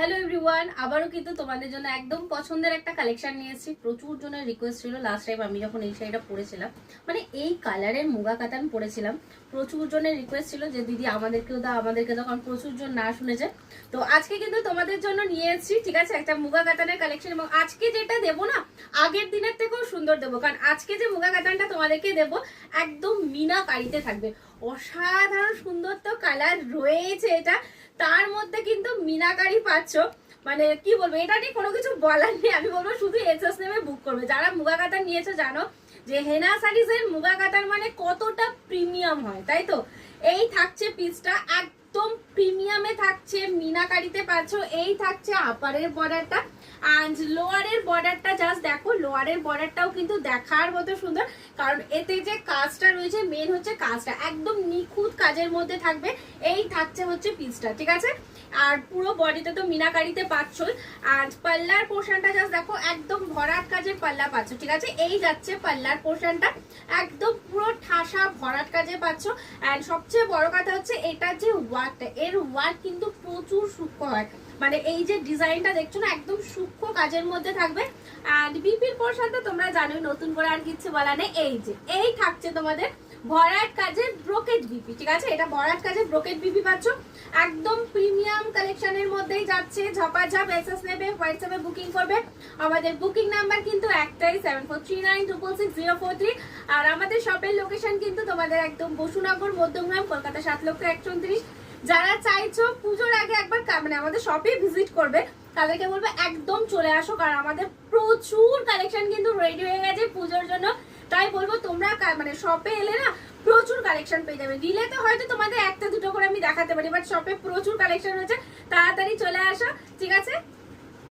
Hello everyone, আবারও কিন্তু তোমাদের জন্য একদম পছন্দের একটা কালেকশন নিয়ে এসেছি। প্রচুর জনের রিকোয়েস্ট ছিল লাস্ট টাইম আমি যখন এই শাড়িটা পরেছিলাম, মানে এই কালারের মুগা কাতান পরেছিলাম। প্রচুর জনের রিকোয়েস্ট ছিল যে দিদি আমাদেরকেও দাও, আমাদেরকে দাও, কারণ প্রচুর জন না শুনেছে। তো আজকে কিন্তু তোমাদের জন্য নিয়ে এসেছি, ঠিক আছে, একটা মুগা কাতানের কালেকশন। এবং আজকে যেটা দেবো না, আগের দিনের থেকেও সুন্দর দেবো, কারণ আজকে যে মুগা কাতানটা তোমাদেরকে দেবো একদম মিনাকারিতে থাকবে। অসাধারণ সুন্দর তো কালার রয়েছে এটা, তার মধ্যে কিন্তু মিনাকারি পাচ্ছ। মানে কি বলবো, এটা নিয়ে কোনো কিছু বলার নেই। আমি বলবো শুধু এসএস নেমে বুক করবে। যারা মুগা কাতান নিয়েছো জানো যে হেনা সারিজের মুগা কাতান মানে কতটা প্রিমিয়াম হয়, তাই তো। এই থাকছে পিসটা একদম প্রিমিয়ামে থাকছে, মিনাকারিতে পাচ্ছ। এই থাকছে আপারের বর্ডারটা, আর লোয়ারের বর্ডারটা জাস্ট দেখো, লোয়ারের বর্ডারটাও কিন্তু দেখার মতো সুন্দর, কারণ এতে যে কাজটা রয়েছে মেন হচ্ছে কাজটা একদম নিখুঁত কাজের মধ্যে থাকবে। এই থাকছে হচ্ছে পিসটা, ঠিক আছে। আর পুরো বডিতে তো মিনাকারিতে পাচ্ছ। আর পাল্লার পোর্শনটা জাস্ট দেখো, একদম ভরাট কাজের পাল্লা পাচ্ছ, ঠিক আছে। এই যাচ্ছে পাল্লার পোর্শনটা, একদম পুরো ঠাসা ভরাট কাজে পাচ্ছ। এন্ড সবচেয়ে বড় কথা হচ্ছে এটা যে ওয়ার্কটা, এর ওয়ার্ক কিন্তু প্রচুর সূক্ষ্ম হয়। মানে এই যে ডিজাইনটা দেখছো না, একদম সূক্ষ্ম কাজের মধ্যে থাকবে। আর বিপির পোর্শন তো তোমরা জানোই, নতুন করে আর কিছু বলা নেই। এই যে এই থাকছে তোমাদের ভরাট কাজের ব্রোকেট বিপি, ঠিক আছে। এটা ভরাট কাজের ব্রোকেট বিপি পাচ্ছ, একদম প্রিমিয়াম কালেকশনের মধ্যেই যাচ্ছে। ঝপাঝপ এসএস নেবে, হোয়াটসঅ্যাপে বুকিং করবে। আমাদের বুকিং নাম্বার কিন্তু একটাই, 7439666043। আর আমাদের শপের লোকেশন কিন্তু তোমাদের একদম বসুনগর, মধ্যমগ্রাম, কলকাতা 7,31,39। যারা চাইছো পুজোর আগে একবার মানে আমাদের শপে ভিজিট করবে, তাদেরকে বলবো একদম চলে আসো, কারণ আমাদের প্রচুর কালেকশন কিন্তু রেডি হয়ে গেছে পুজোর জন্য। তাই বলবো তোমরা মানে শপে এলে না প্রচুর কালেকশন পেয়ে যাবে। রিলেতে হয়তো তোমাদের একটা দুটো করে আমি দেখাতে পারি, বাট শপে প্রচুর কালেকশন রয়েছে, তাড়াতাড়ি চলে আসো।